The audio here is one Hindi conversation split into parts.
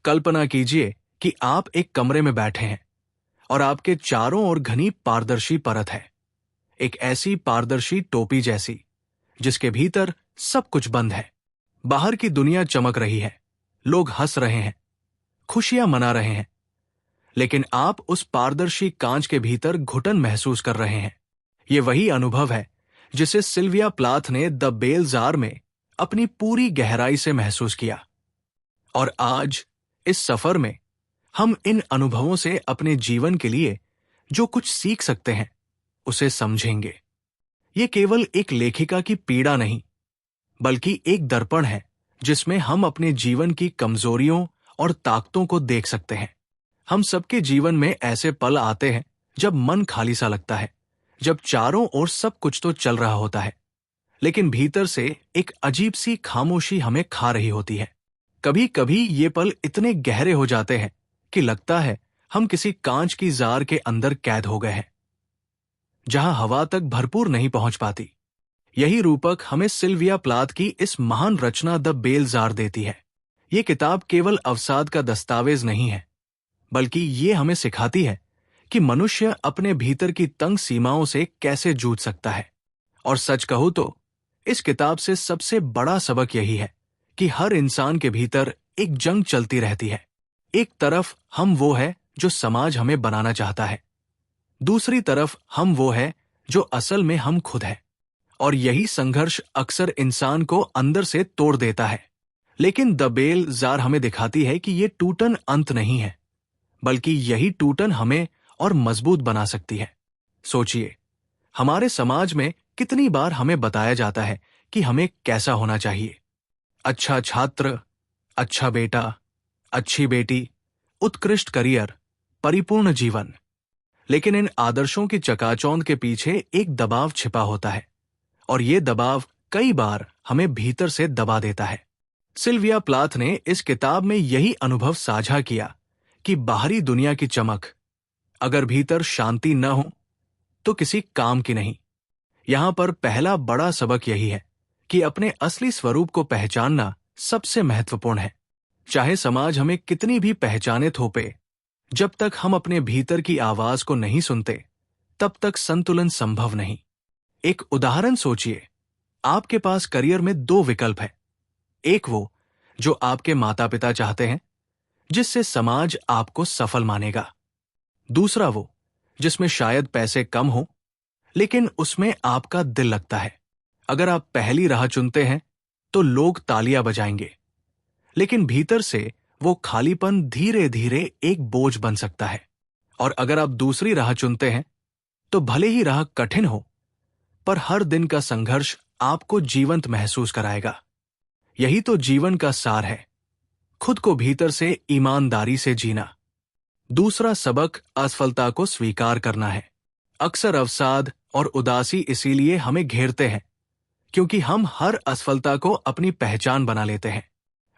कल्पना कीजिए कि आप एक कमरे में बैठे हैं और आपके चारों ओर घनी पारदर्शी परत है, एक ऐसी पारदर्शी टोपी जैसी जिसके भीतर सब कुछ बंद है। बाहर की दुनिया चमक रही है, लोग हंस रहे हैं, खुशियां मना रहे हैं, लेकिन आप उस पारदर्शी कांच के भीतर घुटन महसूस कर रहे हैं। ये वही अनुभव है जिसे सिल्विया प्लाथ ने द बेलजार में अपनी पूरी गहराई से महसूस किया। और आज इस सफर में हम इन अनुभवों से अपने जीवन के लिए जो कुछ सीख सकते हैं उसे समझेंगे। ये केवल एक लेखिका की पीड़ा नहीं, बल्कि एक दर्पण है जिसमें हम अपने जीवन की कमजोरियों और ताकतों को देख सकते हैं। हम सबके जीवन में ऐसे पल आते हैं जब मन खाली सा लगता है, जब चारों ओर सब कुछ तो चल रहा होता है, लेकिन भीतर से एक अजीब सी खामोशी हमें खा रही होती है। कभी कभी ये पल इतने गहरे हो जाते हैं कि लगता है हम किसी कांच की जार के अंदर कैद हो गए हैं, जहां हवा तक भरपूर नहीं पहुंच पाती। यही रूपक हमें सिल्विया प्लाथ की इस महान रचना द बेलजार देती है। ये किताब केवल अवसाद का दस्तावेज नहीं है, बल्कि ये हमें सिखाती है कि मनुष्य अपने भीतर की तंग सीमाओं से कैसे जूझ सकता है। और सच कहूं तो इस किताब से सबसे बड़ा सबक यही है कि हर इंसान के भीतर एक जंग चलती रहती है। एक तरफ हम वो है जो समाज हमें बनाना चाहता है, दूसरी तरफ हम वो है जो असल में हम खुद है। और यही संघर्ष अक्सर इंसान को अंदर से तोड़ देता है। लेकिन द बेलजार हमें दिखाती है कि ये टूटन अंत नहीं है, बल्कि यही टूटन हमें और मजबूत बना सकती है। सोचिए, हमारे समाज में कितनी बार हमें बताया जाता है कि हमें कैसा होना चाहिए। अच्छा छात्र, अच्छा बेटा, अच्छी बेटी, उत्कृष्ट करियर, परिपूर्ण जीवन। लेकिन इन आदर्शों की चकाचौंध के पीछे एक दबाव छिपा होता है, और ये दबाव कई बार हमें भीतर से दबा देता है। सिल्विया प्लाथ ने इस किताब में यही अनुभव साझा किया कि बाहरी दुनिया की चमक अगर भीतर शांति न हो तो किसी काम की नहीं। यहां पर पहला बड़ा सबक यही है कि अपने असली स्वरूप को पहचानना सबसे महत्वपूर्ण है। चाहे समाज हमें कितनी भी पहचाने थोपे, जब तक हम अपने भीतर की आवाज को नहीं सुनते, तब तक संतुलन संभव नहीं। एक उदाहरण सोचिए, आपके पास करियर में दो विकल्प है। एक वो जो आपके माता पिता चाहते हैं, जिससे समाज आपको सफल मानेगा। दूसरा वो जिसमें शायद पैसे कम हो, लेकिन उसमें आपका दिल लगता है। अगर आप पहली राह चुनते हैं तो लोग तालियां बजाएंगे, लेकिन भीतर से वो खालीपन धीरे धीरे एक बोझ बन सकता है। और अगर आप दूसरी राह चुनते हैं तो भले ही राह कठिन हो, पर हर दिन का संघर्ष आपको जीवंत महसूस कराएगा। यही तो जीवन का सार है, खुद को भीतर से ईमानदारी से जीना। दूसरा सबक असफलता को स्वीकार करना है। अक्सर अवसाद और उदासी इसीलिए हमें घेरते हैं क्योंकि हम हर असफलता को अपनी पहचान बना लेते हैं।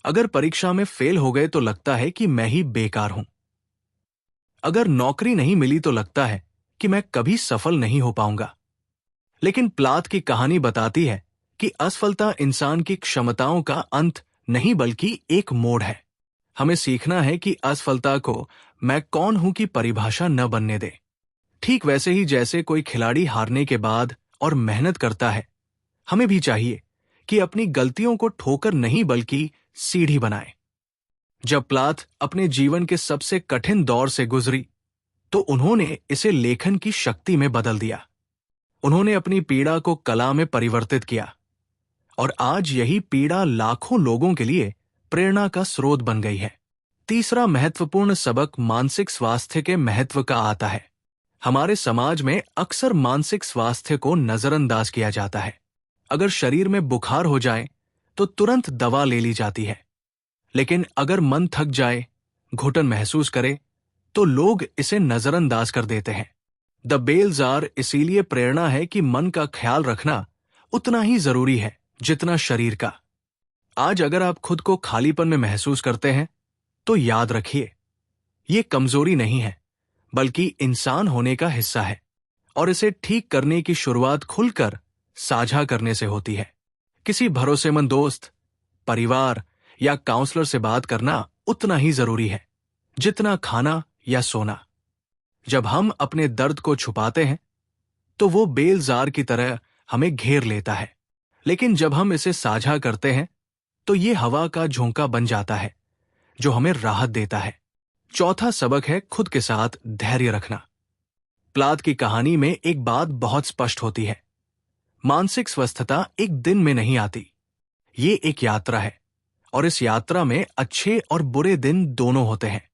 अगर परीक्षा में फेल हो गए तो लगता है कि मैं ही बेकार हूं। अगर नौकरी नहीं मिली तो लगता है कि मैं कभी सफल नहीं हो पाऊंगा। लेकिन प्लाथ की कहानी बताती है कि असफलता इंसान की क्षमताओं का अंत नहीं बल्कि एक मोड़ है। हमें सीखना है कि असफलता को मैं कौन हूं की परिभाषा न बनने दे। ठीक वैसे ही जैसे कोई खिलाड़ी हारने के बाद और मेहनत करता है, हमें भी चाहिए कि अपनी गलतियों को ठोकर नहीं बल्कि सीढ़ी बनाए। जब प्लाथ अपने जीवन के सबसे कठिन दौर से गुजरी तो उन्होंने इसे लेखन की शक्ति में बदल दिया। उन्होंने अपनी पीड़ा को कला में परिवर्तित किया, और आज यही पीड़ा लाखों लोगों के लिए प्रेरणा का स्रोत बन गई है। तीसरा महत्वपूर्ण सबक मानसिक स्वास्थ्य के महत्व का आता है। हमारे समाज में अक्सर मानसिक स्वास्थ्य को नजरअंदाज किया जाता है। अगर शरीर में बुखार हो जाए तो तुरंत दवा ले ली जाती है, लेकिन अगर मन थक जाए, घुटन महसूस करे, तो लोग इसे नजरअंदाज कर देते हैं। द बेलजार इसीलिए प्रेरणा है कि मन का ख्याल रखना उतना ही जरूरी है जितना शरीर का। आज अगर आप खुद को खालीपन में महसूस करते हैं तो याद रखिए, ये कमजोरी नहीं है बल्कि इंसान होने का हिस्सा है, और इसे ठीक करने की शुरुआत खुलकर साझा करने से होती है। किसी भरोसेमंद दोस्त, परिवार या काउंसलर से बात करना उतना ही जरूरी है जितना खाना या सोना। जब हम अपने दर्द को छुपाते हैं तो वो बेलजार की तरह हमें घेर लेता है, लेकिन जब हम इसे साझा करते हैं तो ये हवा का झोंका बन जाता है जो हमें राहत देता है। चौथा सबक है खुद के साथ धैर्य रखना। प्लात की कहानी में एक बात बहुत स्पष्ट होती है, मानसिक स्वस्थता एक दिन में नहीं आती। ये एक यात्रा है और इस यात्रा में अच्छे और बुरे दिन दोनों होते हैं।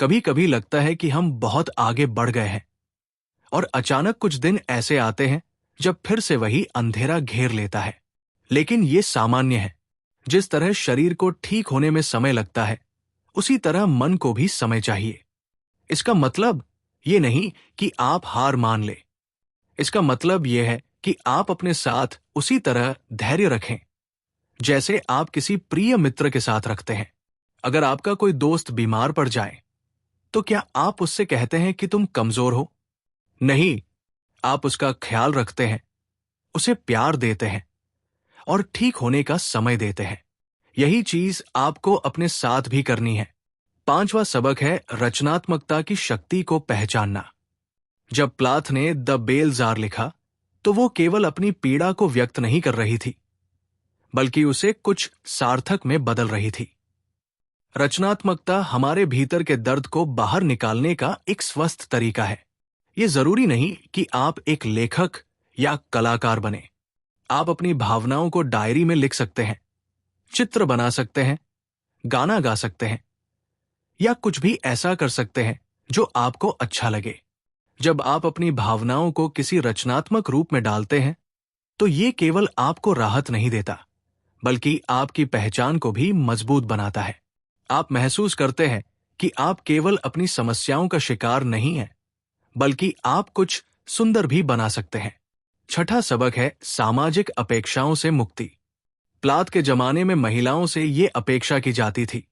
कभी कभी लगता है कि हम बहुत आगे बढ़ गए हैं और अचानक कुछ दिन ऐसे आते हैं जब फिर से वही अंधेरा घेर लेता है। लेकिन ये सामान्य है। जिस तरह शरीर को ठीक होने में समय लगता है उसी तरह मन को भी समय चाहिए। इसका मतलब ये नहीं कि आप हार मान ले। इसका मतलब यह है कि आप अपने साथ उसी तरह धैर्य रखें जैसे आप किसी प्रिय मित्र के साथ रखते हैं। अगर आपका कोई दोस्त बीमार पड़ जाए तो क्या आप उससे कहते हैं कि तुम कमजोर हो? नहीं, आप उसका ख्याल रखते हैं, उसे प्यार देते हैं और ठीक होने का समय देते हैं। यही चीज आपको अपने साथ भी करनी है। पांचवा सबक है रचनात्मकता की शक्ति को पहचानना। जब प्लाथ ने द बेलजार लिखा तो वो केवल अपनी पीड़ा को व्यक्त नहीं कर रही थी, बल्कि उसे कुछ सार्थक में बदल रही थी। रचनात्मकता हमारे भीतर के दर्द को बाहर निकालने का एक स्वस्थ तरीका है। ये जरूरी नहीं कि आप एक लेखक या कलाकार बने। आप अपनी भावनाओं को डायरी में लिख सकते हैं, चित्र बना सकते हैं, गाना गा सकते हैं या कुछ भी ऐसा कर सकते हैं जो आपको अच्छा लगे। जब आप अपनी भावनाओं को किसी रचनात्मक रूप में डालते हैं तो ये केवल आपको राहत नहीं देता, बल्कि आपकी पहचान को भी मजबूत बनाता है। आप महसूस करते हैं कि आप केवल अपनी समस्याओं का शिकार नहीं हैं, बल्कि आप कुछ सुंदर भी बना सकते हैं। छठा सबक है सामाजिक अपेक्षाओं से मुक्ति। प्लात के जमाने में महिलाओं से ये अपेक्षा की जाती थी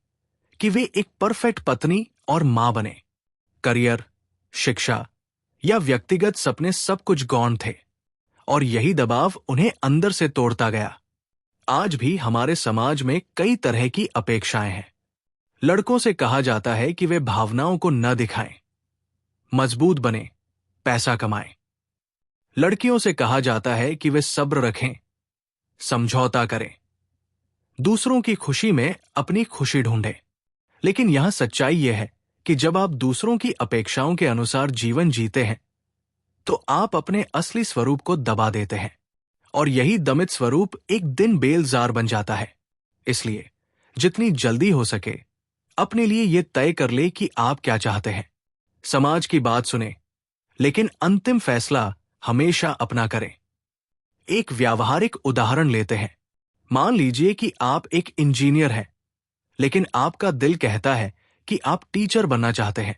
कि वे एक परफेक्ट पत्नी और मां बने। करियर, शिक्षा या व्यक्तिगत सपने सब कुछ गौण थे और यही दबाव उन्हें अंदर से तोड़ता गया। आज भी हमारे समाज में कई तरह की अपेक्षाएं हैं। लड़कों से कहा जाता है कि वे भावनाओं को न दिखाएं, मजबूत बने, पैसा कमाएं। लड़कियों से कहा जाता है कि वे सब्र रखें, समझौता करें, दूसरों की खुशी में अपनी खुशी ढूंढें। लेकिन यहां सच्चाई यह है कि जब आप दूसरों की अपेक्षाओं के अनुसार जीवन जीते हैं तो आप अपने असली स्वरूप को दबा देते हैं और यही दमित स्वरूप एक दिन बेलजार बन जाता है। इसलिए जितनी जल्दी हो सके अपने लिए यह तय कर ले कि आप क्या चाहते हैं। समाज की बात सुने, लेकिन अंतिम फैसला हमेशा अपना करें। एक व्यावहारिक उदाहरण लेते हैं। मान लीजिए कि आप एक इंजीनियर हैं, लेकिन आपका दिल कहता है कि आप टीचर बनना चाहते हैं।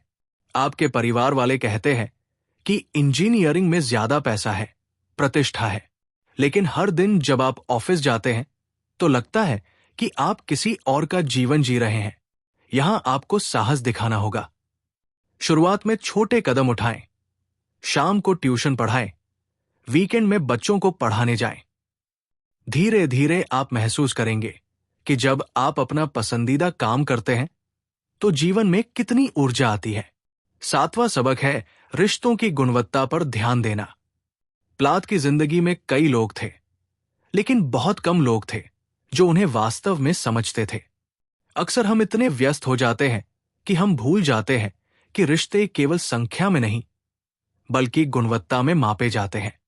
आपके परिवार वाले कहते हैं कि इंजीनियरिंग में ज्यादा पैसा है, प्रतिष्ठा है। लेकिन हर दिन जब आप ऑफिस जाते हैं तो लगता है कि आप किसी और का जीवन जी रहे हैं। यहां आपको साहस दिखाना होगा। शुरुआत में छोटे कदम उठाएं, शाम को ट्यूशन पढ़ाएं, वीकेंड में बच्चों को पढ़ाने जाएं। धीरे धीरे आप महसूस करेंगे कि जब आप अपना पसंदीदा काम करते हैं तो जीवन में कितनी ऊर्जा आती है। सातवां सबक है रिश्तों की गुणवत्ता पर ध्यान देना। प्लात की जिंदगी में कई लोग थे, लेकिन बहुत कम लोग थे जो उन्हें वास्तव में समझते थे। अक्सर हम इतने व्यस्त हो जाते हैं कि हम भूल जाते हैं कि रिश्ते केवल संख्या में नहीं बल्कि गुणवत्ता में मापे जाते हैं।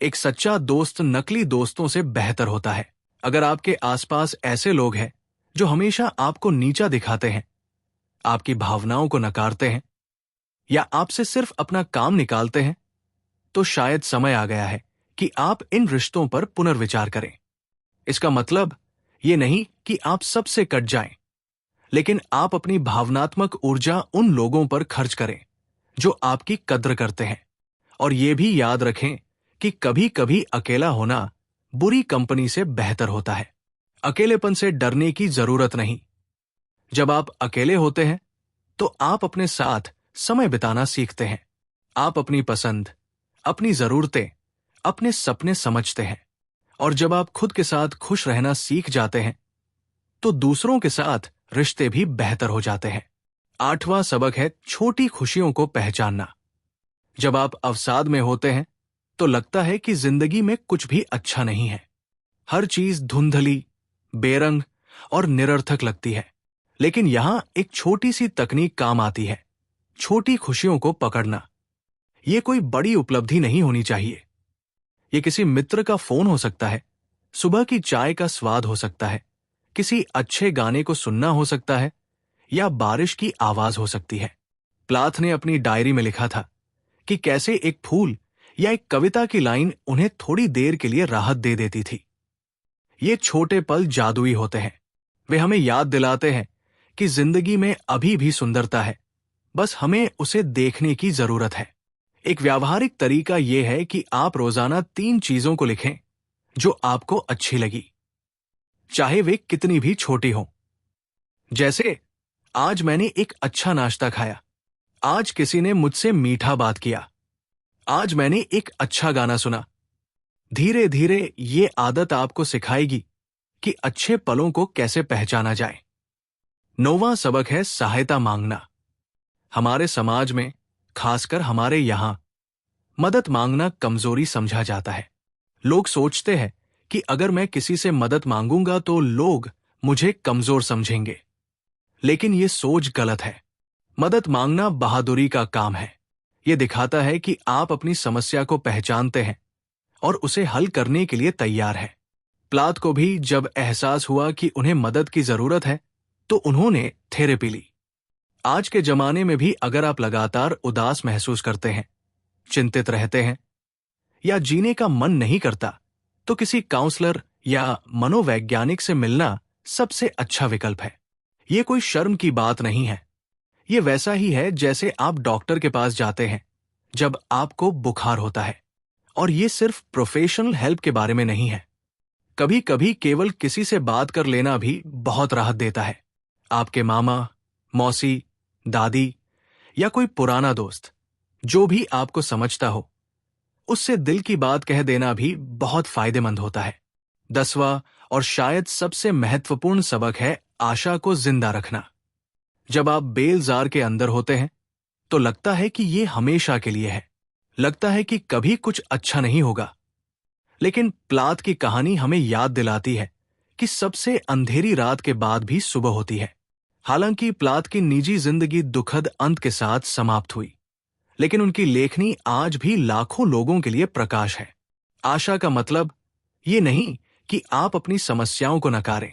एक सच्चा दोस्त नकली दोस्तों से बेहतर होता है। अगर आपके आसपास ऐसे लोग हैं जो हमेशा आपको नीचा दिखाते हैं, आपकी भावनाओं को नकारते हैं या आपसे सिर्फ अपना काम निकालते हैं, तो शायद समय आ गया है कि आप इन रिश्तों पर पुनर्विचार करें। इसका मतलब ये नहीं कि आप सबसे कट जाएं, लेकिन आप अपनी भावनात्मक ऊर्जा उन लोगों पर खर्च करें जो आपकी कद्र करते हैं। और ये भी याद रखें कि कभी कभी अकेला होना बुरी कंपनी से बेहतर होता है। अकेलेपन से डरने की जरूरत नहीं। जब आप अकेले होते हैं तो आप अपने साथ समय बिताना सीखते हैं। आप अपनी पसंद, अपनी जरूरतें, अपने सपने समझते हैं और जब आप खुद के साथ खुश रहना सीख जाते हैं तो दूसरों के साथ रिश्ते भी बेहतर हो जाते हैं। 8वां सबक है छोटी खुशियों को पहचानना। जब आप अवसाद में होते हैं तो लगता है कि जिंदगी में कुछ भी अच्छा नहीं है। हर चीज धुंधली, बेरंग और निरर्थक लगती है। लेकिन यहां एक छोटी सी तकनीक काम आती है, छोटी खुशियों को पकड़ना। ये कोई बड़ी उपलब्धि नहीं होनी चाहिए। ये किसी मित्र का फोन हो सकता है, सुबह की चाय का स्वाद हो सकता है, किसी अच्छे गाने को सुनना हो सकता है, या बारिश की आवाज हो सकती है। प्लाथ ने अपनी डायरी में लिखा था कि कैसे एक फूल या एक कविता की लाइन उन्हें थोड़ी देर के लिए राहत दे देती थी। ये छोटे पल जादुई होते हैं। वे हमें याद दिलाते हैं कि जिंदगी में अभी भी सुंदरता है, बस हमें उसे देखने की जरूरत है। एक व्यावहारिक तरीका यह है कि आप रोजाना 3 चीजों को लिखें जो आपको अच्छी लगी, चाहे वे कितनी भी छोटी हों। जैसे, आज मैंने एक अच्छा नाश्ता खाया, आज किसी ने मुझसे मीठा बात किया, आज मैंने एक अच्छा गाना सुना। धीरे धीरे ये आदत आपको सिखाएगी कि अच्छे पलों को कैसे पहचाना जाए। 9वां सबक है सहायता मांगना। हमारे समाज में, खासकर हमारे यहां, मदद मांगना कमजोरी समझा जाता है। लोग सोचते हैं कि अगर मैं किसी से मदद मांगूंगा तो लोग मुझे कमजोर समझेंगे। लेकिन यह सोच गलत है। मदद मांगना बहादुरी का काम है। यह दिखाता है कि आप अपनी समस्या को पहचानते हैं और उसे हल करने के लिए तैयार हैं। प्लाथ को भी जब एहसास हुआ कि उन्हें मदद की जरूरत है तो उन्होंने थेरेपी ली। आज के जमाने में भी अगर आप लगातार उदास महसूस करते हैं, चिंतित रहते हैं या जीने का मन नहीं करता, तो किसी काउंसलर या मनोवैज्ञानिक से मिलना सबसे अच्छा विकल्प है। यह कोई शर्म की बात नहीं है। यह वैसा ही है जैसे आप डॉक्टर के पास जाते हैं जब आपको बुखार होता है। और यह सिर्फ प्रोफेशनल हेल्प के बारे में नहीं है। कभी कभी केवल किसी से बात कर लेना भी बहुत राहत देता है। आपके मामा, मौसी, दादी या कोई पुराना दोस्त, जो भी आपको समझता हो, उससे दिल की बात कह देना भी बहुत फायदेमंद होता है। 10वां और शायद सबसे महत्वपूर्ण सबक है आशा को जिंदा रखना। जब आप बेलजार के अंदर होते हैं तो लगता है कि ये हमेशा के लिए है, लगता है कि कभी कुछ अच्छा नहीं होगा। लेकिन प्लाथ की कहानी हमें याद दिलाती है कि सबसे अंधेरी रात के बाद भी सुबह होती है। हालांकि प्लाथ की निजी जिंदगी दुखद अंत के साथ समाप्त हुई, लेकिन उनकी लेखनी आज भी लाखों लोगों के लिए प्रकाश है। आशा का मतलब ये नहीं कि आप अपनी समस्याओं को नकारें।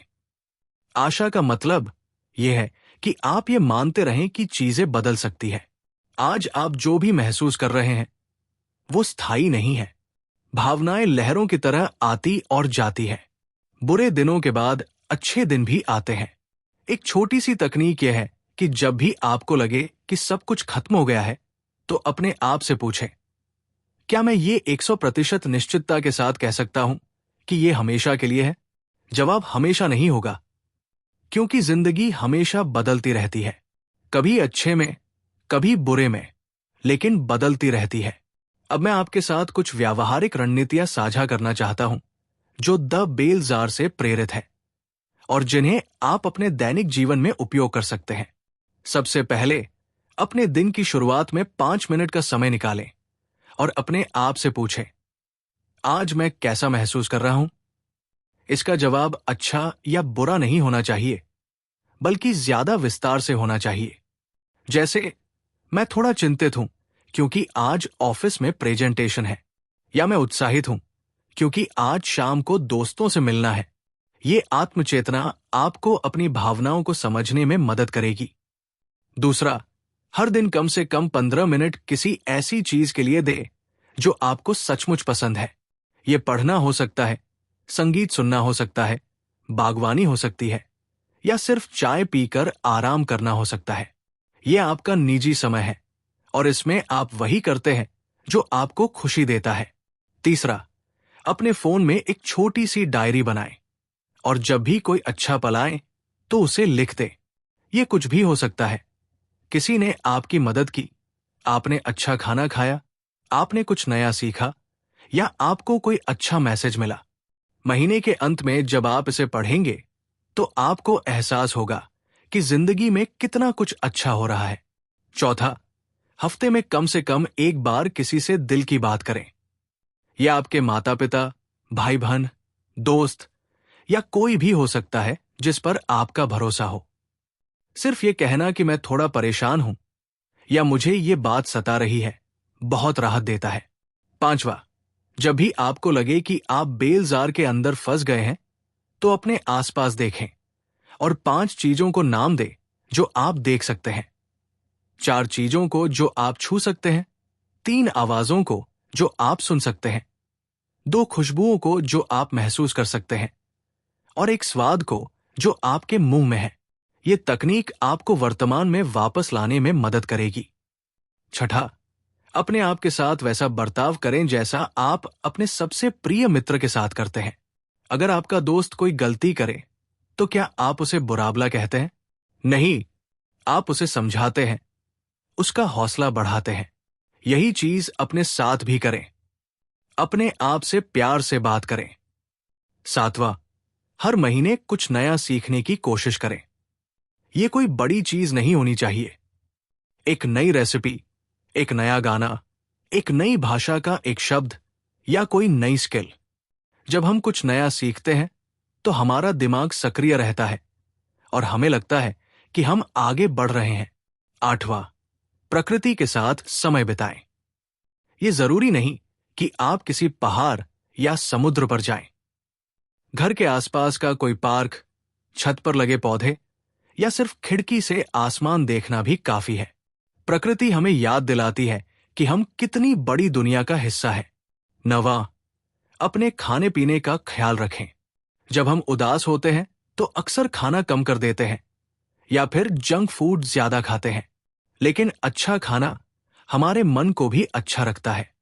आशा का मतलब यह है कि आप ये मानते रहें कि चीजें बदल सकती है। आज आप जो भी महसूस कर रहे हैं वो स्थायी नहीं है। भावनाएं लहरों की तरह आती और जाती है। बुरे दिनों के बाद अच्छे दिन भी आते हैं। एक छोटी सी तकनीक यह है कि जब भी आपको लगे कि सब कुछ खत्म हो गया है तो अपने आप से पूछें, क्या मैं ये 100% निश्चितता के साथ कह सकता हूं कि ये हमेशा के लिए है? जवाब हमेशा नहीं होगा, क्योंकि जिंदगी हमेशा बदलती रहती है। कभी अच्छे में, कभी बुरे में, लेकिन बदलती रहती है। अब मैं आपके साथ कुछ व्यावहारिक रणनीतियां साझा करना चाहता हूं जो द बेलजार से प्रेरित है और जिन्हें आप अपने दैनिक जीवन में उपयोग कर सकते हैं। सबसे पहले, अपने दिन की शुरुआत में 5 मिनट का समय निकालें और अपने आप से पूछें, आज मैं कैसा महसूस कर रहा हूं? इसका जवाब अच्छा या बुरा नहीं होना चाहिए, बल्कि ज्यादा विस्तार से होना चाहिए। जैसे, मैं थोड़ा चिंतित हूं क्योंकि आज ऑफिस में प्रेजेंटेशन है, या मैं उत्साहित हूं क्योंकि आज शाम को दोस्तों से मिलना है। ये आत्मचेतना आपको अपनी भावनाओं को समझने में मदद करेगी। दूसरा, हर दिन कम से कम 15 मिनट किसी ऐसी चीज के लिए दें जो आपको सचमुच पसंद है। ये पढ़ना हो सकता है, संगीत सुनना हो सकता है, बागवानी हो सकती है, या सिर्फ चाय पीकर आराम करना हो सकता है। यह आपका निजी समय है और इसमें आप वही करते हैं जो आपको खुशी देता है। तीसरा, अपने फोन में एक छोटी सी डायरी बनाएं और जब भी कोई अच्छा पल आए तो उसे लिख दें। यह कुछ भी हो सकता है। किसी ने आपकी मदद की, आपने अच्छा खाना खाया, आपने कुछ नया सीखा, या आपको कोई अच्छा मैसेज मिला। महीने के अंत में जब आप इसे पढ़ेंगे तो आपको एहसास होगा कि जिंदगी में कितना कुछ अच्छा हो रहा है। चौथा, हफ्ते में कम से कम एक बार किसी से दिल की बात करें। यह आपके माता पिता, भाई बहन, दोस्त या कोई भी हो सकता है जिस पर आपका भरोसा हो। सिर्फ ये कहना कि मैं थोड़ा परेशान हूं या मुझे ये बात सता रही है बहुत राहत देता है। पांचवा, जब भी आपको लगे कि आप बेलजार के अंदर फंस गए हैं तो अपने आसपास देखें और 5 चीजों को नाम दें जो आप देख सकते हैं, 4 चीजों को जो आप छू सकते हैं, 3 आवाजों को जो आप सुन सकते हैं, 2 खुशबुओं को जो आप महसूस कर सकते हैं और 1 स्वाद को जो आपके मुंह में है। ये तकनीक आपको वर्तमान में वापस लाने में मदद करेगी। छठा, अपने आप के साथ वैसा बर्ताव करें जैसा आप अपने सबसे प्रिय मित्र के साथ करते हैं। अगर आपका दोस्त कोई गलती करे तो क्या आप उसे बुरा-भला कहते हैं? नहीं, आप उसे समझाते हैं, उसका हौसला बढ़ाते हैं। यही चीज अपने साथ भी करें। अपने आप से प्यार से बात करें। सातवां, हर महीने कुछ नया सीखने की कोशिश करें। यह कोई बड़ी चीज नहीं होनी चाहिए। एक नई रेसिपी, एक नया गाना, एक नई भाषा का एक शब्द या कोई नई स्किल। जब हम कुछ नया सीखते हैं तो हमारा दिमाग सक्रिय रहता है और हमें लगता है कि हम आगे बढ़ रहे हैं। आठवां, प्रकृति के साथ समय बिताएं। यह जरूरी नहीं कि आप किसी पहाड़ या समुद्र पर जाएं। घर के आसपास का कोई पार्क, छत पर लगे पौधे या सिर्फ खिड़की से आसमान देखना भी काफी है। प्रकृति हमें याद दिलाती है कि हम कितनी बड़ी दुनिया का हिस्सा है। नवां, अपने खाने पीने का ख्याल रखें। जब हम उदास होते हैं तो अक्सर खाना कम कर देते हैं या फिर जंक फूड ज्यादा खाते हैं, लेकिन अच्छा खाना हमारे मन को भी अच्छा रखता है।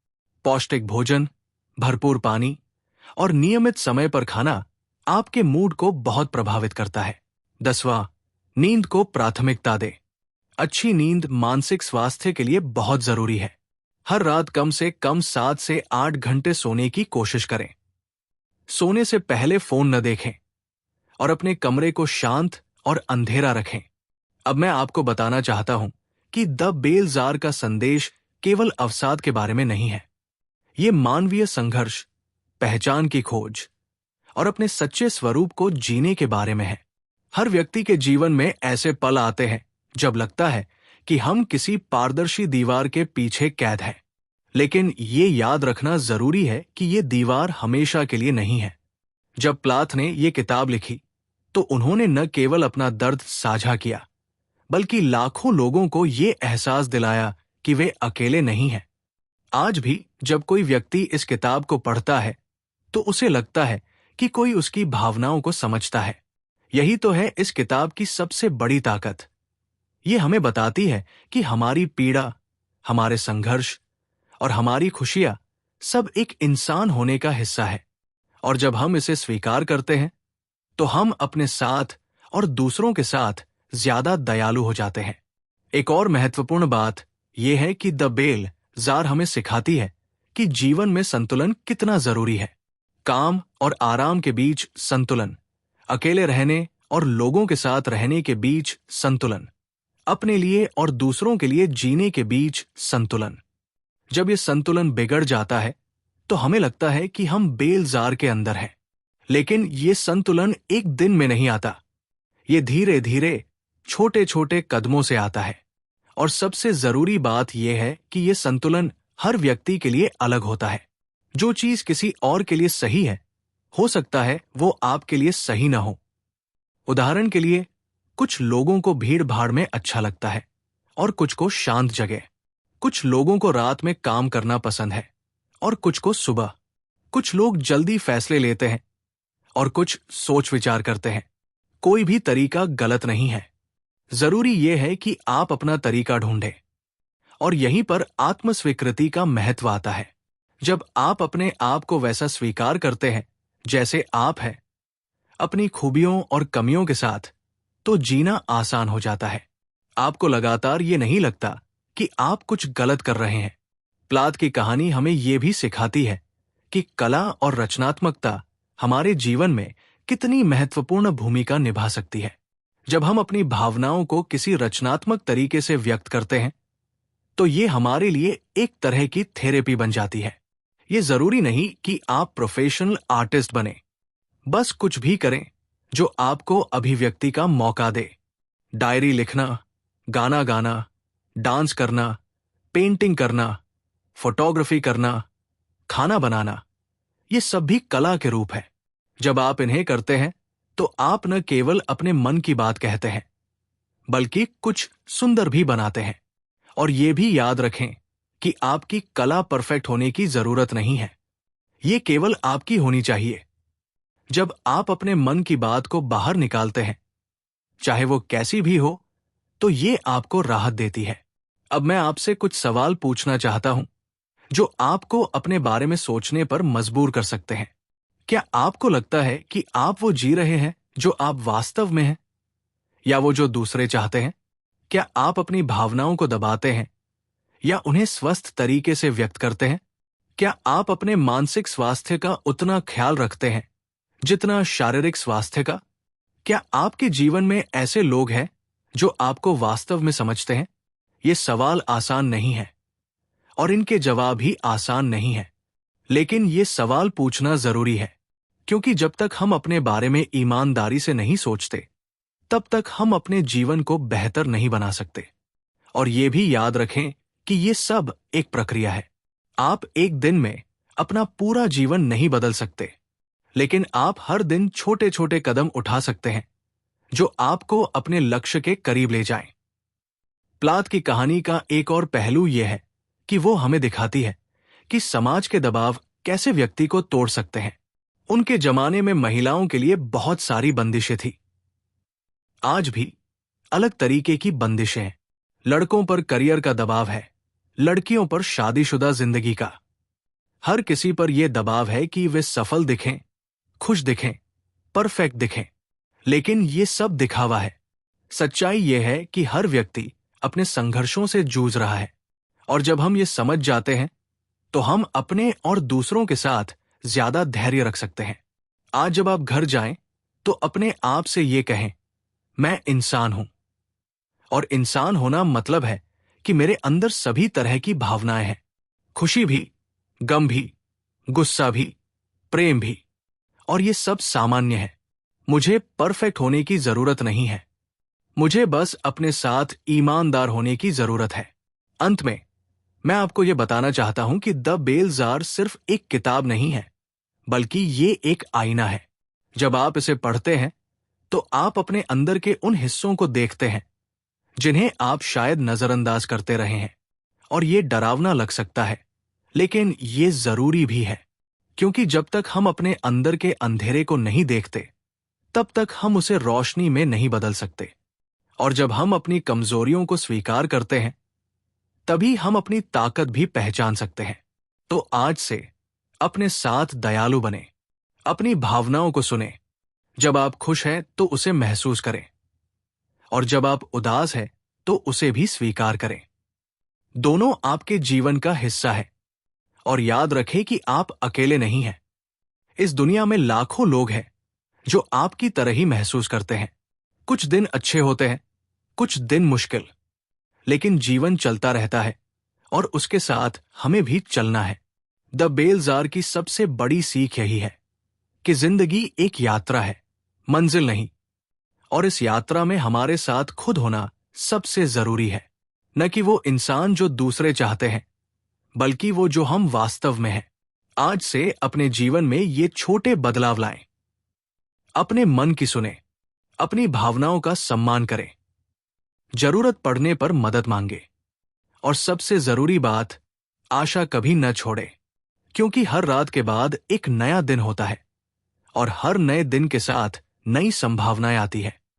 पौष्टिक भोजन, भरपूर पानी और नियमित समय पर खाना आपके मूड को बहुत प्रभावित करता है। 10वां, नींद को प्राथमिकता दें। अच्छी नींद मानसिक स्वास्थ्य के लिए बहुत जरूरी है। हर रात कम से कम 7 से 8 घंटे सोने की कोशिश करें। सोने से पहले फोन न देखें और अपने कमरे को शांत और अंधेरा रखें। अब मैं आपको बताना चाहता हूं कि द बेलजार का संदेश केवल अवसाद के बारे में नहीं है। ये मानवीय संघर्ष, पहचान की खोज और अपने सच्चे स्वरूप को जीने के बारे में है। हर व्यक्ति के जीवन में ऐसे पल आते हैं जब लगता है कि हम किसी पारदर्शी दीवार के पीछे कैद हैं। लेकिन ये याद रखना जरूरी है कि ये दीवार हमेशा के लिए नहीं है। जब प्लाथ ने ये किताब लिखी तो उन्होंने न केवल अपना दर्द साझा किया, बल्कि लाखों लोगों को ये एहसास दिलाया कि वे अकेले नहीं हैं। आज भी जब कोई व्यक्ति इस किताब को पढ़ता है तो उसे लगता है कि कोई उसकी भावनाओं को समझता है। यही तो है इस किताब की सबसे बड़ी ताकत। ये हमें बताती है कि हमारी पीड़ा, हमारे संघर्ष और हमारी खुशियां सब एक इंसान होने का हिस्सा है। और जब हम इसे स्वीकार करते हैं तो हम अपने साथ और दूसरों के साथ ज्यादा दयालु हो जाते हैं। एक और महत्वपूर्ण बात यह है कि द बेल जार हमें सिखाती है कि जीवन में संतुलन कितना जरूरी है। काम और आराम के बीच संतुलन, अकेले रहने और लोगों के साथ रहने के बीच संतुलन, अपने लिए और दूसरों के लिए जीने के बीच संतुलन। जब ये संतुलन बिगड़ जाता है तो हमें लगता है कि हम बेलजार के अंदर हैं। लेकिन ये संतुलन एक दिन में नहीं आता। ये धीरे धीरे छोटे छोटे कदमों से आता है। और सबसे जरूरी बात यह है कि ये संतुलन हर व्यक्ति के लिए अलग होता है। जो चीज किसी और के लिए सही है, हो सकता है वो आपके लिए सही ना हो। उदाहरण के लिए, कुछ लोगों को भीड़ भाड़ में अच्छा लगता है और कुछ को शांत जगह। कुछ लोगों को रात में काम करना पसंद है और कुछ को सुबह। कुछ लोग जल्दी फैसले लेते हैं और कुछ सोच विचार करते हैं। कोई भी तरीका गलत नहीं है। जरूरी यह है कि आप अपना तरीका ढूंढें। और यहीं पर आत्मस्वीकृति का महत्व आता है। जब आप अपने आप को वैसा स्वीकार करते हैं जैसे आप हैं, अपनी खूबियों और कमियों के साथ, तो जीना आसान हो जाता है। आपको लगातार ये नहीं लगता कि आप कुछ गलत कर रहे हैं। प्लाथ की कहानी हमें ये भी सिखाती है कि कला और रचनात्मकता हमारे जीवन में कितनी महत्वपूर्ण भूमिका निभा सकती है। जब हम अपनी भावनाओं को किसी रचनात्मक तरीके से व्यक्त करते हैं तो ये हमारे लिए एक तरह की थेरेपी बन जाती है। ये जरूरी नहीं कि आप प्रोफेशनल आर्टिस्ट बने, बस कुछ भी करें जो आपको अभिव्यक्ति का मौका दे। डायरी लिखना, गाना गाना, डांस करना, पेंटिंग करना, फोटोग्राफी करना, खाना बनाना, ये सब भी कला के रूप है। जब आप इन्हें करते हैं तो आप न केवल अपने मन की बात कहते हैं बल्कि कुछ सुंदर भी बनाते हैं। और ये भी याद रखें कि आपकी कला परफेक्ट होने की जरूरत नहीं है, ये केवल आपकी होनी चाहिए। जब आप अपने मन की बात को बाहर निकालते हैं, चाहे वो कैसी भी हो, तो ये आपको राहत देती है। अब मैं आपसे कुछ सवाल पूछना चाहता हूं जो आपको अपने बारे में सोचने पर मजबूर कर सकते हैं। क्या आपको लगता है कि आप वो जी रहे हैं जो आप वास्तव में हैं, या वो जो दूसरे चाहते हैं? क्या आप अपनी भावनाओं को दबाते हैं या उन्हें स्वस्थ तरीके से व्यक्त करते हैं? क्या आप अपने मानसिक स्वास्थ्य का उतना ख्याल रखते हैं जितना शारीरिक स्वास्थ्य का? क्या आपके जीवन में ऐसे लोग हैं जो आपको वास्तव में समझते हैं? ये सवाल आसान नहीं है और इनके जवाब भी आसान नहीं है, लेकिन ये सवाल पूछना जरूरी है, क्योंकि जब तक हम अपने बारे में ईमानदारी से नहीं सोचते तब तक हम अपने जीवन को बेहतर नहीं बना सकते। और ये भी याद रखें कि ये सब एक प्रक्रिया है। आप एक दिन में अपना पूरा जीवन नहीं बदल सकते, लेकिन आप हर दिन छोटे छोटे कदम उठा सकते हैं जो आपको अपने लक्ष्य के करीब ले जाएं। प्लात की कहानी का एक और पहलू यह है कि वो हमें दिखाती है कि समाज के दबाव कैसे व्यक्ति को तोड़ सकते हैं। उनके जमाने में महिलाओं के लिए बहुत सारी बंदिशें थी। आज भी अलग तरीके की बंदिशें हैं। लड़कों पर करियर का दबाव है, लड़कियों पर शादीशुदा जिंदगी का। हर किसी पर यह दबाव है कि वे सफल दिखें, खुश दिखें, परफेक्ट दिखें। लेकिन ये सब दिखावा है। सच्चाई यह है कि हर व्यक्ति अपने संघर्षों से जूझ रहा है, और जब हम ये समझ जाते हैं तो हम अपने और दूसरों के साथ ज्यादा धैर्य रख सकते हैं। आज जब आप घर जाएं तो अपने आप से ये कहें, मैं इंसान हूं, और इंसान होना मतलब है कि मेरे अंदर सभी तरह की भावनाएं हैं, खुशी भी, गम भी, गुस्सा भी, प्रेम भी, और ये सब सामान्य है। मुझे परफेक्ट होने की जरूरत नहीं है, मुझे बस अपने साथ ईमानदार होने की जरूरत है। अंत में मैं आपको यह बताना चाहता हूं कि द बेल जार सिर्फ एक किताब नहीं है, बल्कि ये एक आईना है। जब आप इसे पढ़ते हैं तो आप अपने अंदर के उन हिस्सों को देखते हैं जिन्हें आप शायद नजरअंदाज करते रहे हैं। और ये डरावना लग सकता है, लेकिन ये जरूरी भी है, क्योंकि जब तक हम अपने अंदर के अंधेरे को नहीं देखते तब तक हम उसे रोशनी में नहीं बदल सकते। और जब हम अपनी कमजोरियों को स्वीकार करते हैं तभी हम अपनी ताकत भी पहचान सकते हैं। तो आज से अपने साथ दयालु बने, अपनी भावनाओं को सुने। जब आप खुश हैं तो उसे महसूस करें, और जब आप उदास हैं तो उसे भी स्वीकार करें। दोनों आपके जीवन का हिस्सा है, और याद रखें कि आप अकेले नहीं हैं। इस दुनिया में लाखों लोग हैं जो आपकी तरह ही महसूस करते हैं। कुछ दिन अच्छे होते हैं, कुछ दिन मुश्किल, लेकिन जीवन चलता रहता है और उसके साथ हमें भी चलना है। द बेल जार की सबसे बड़ी सीख यही है कि जिंदगी एक यात्रा है, मंजिल नहीं। और इस यात्रा में हमारे साथ खुद होना सबसे जरूरी है, न कि वो इंसान जो दूसरे चाहते हैं, बल्कि वो जो हम वास्तव में हैं। आज से अपने जीवन में ये छोटे बदलाव लाएं। अपने मन की सुने, अपनी भावनाओं का सम्मान करें, जरूरत पड़ने पर मदद मांगे, और सबसे जरूरी बात, आशा कभी न छोड़े, क्योंकि हर रात के बाद एक नया दिन होता है और हर नए दिन के साथ नई संभावनाएं आती है।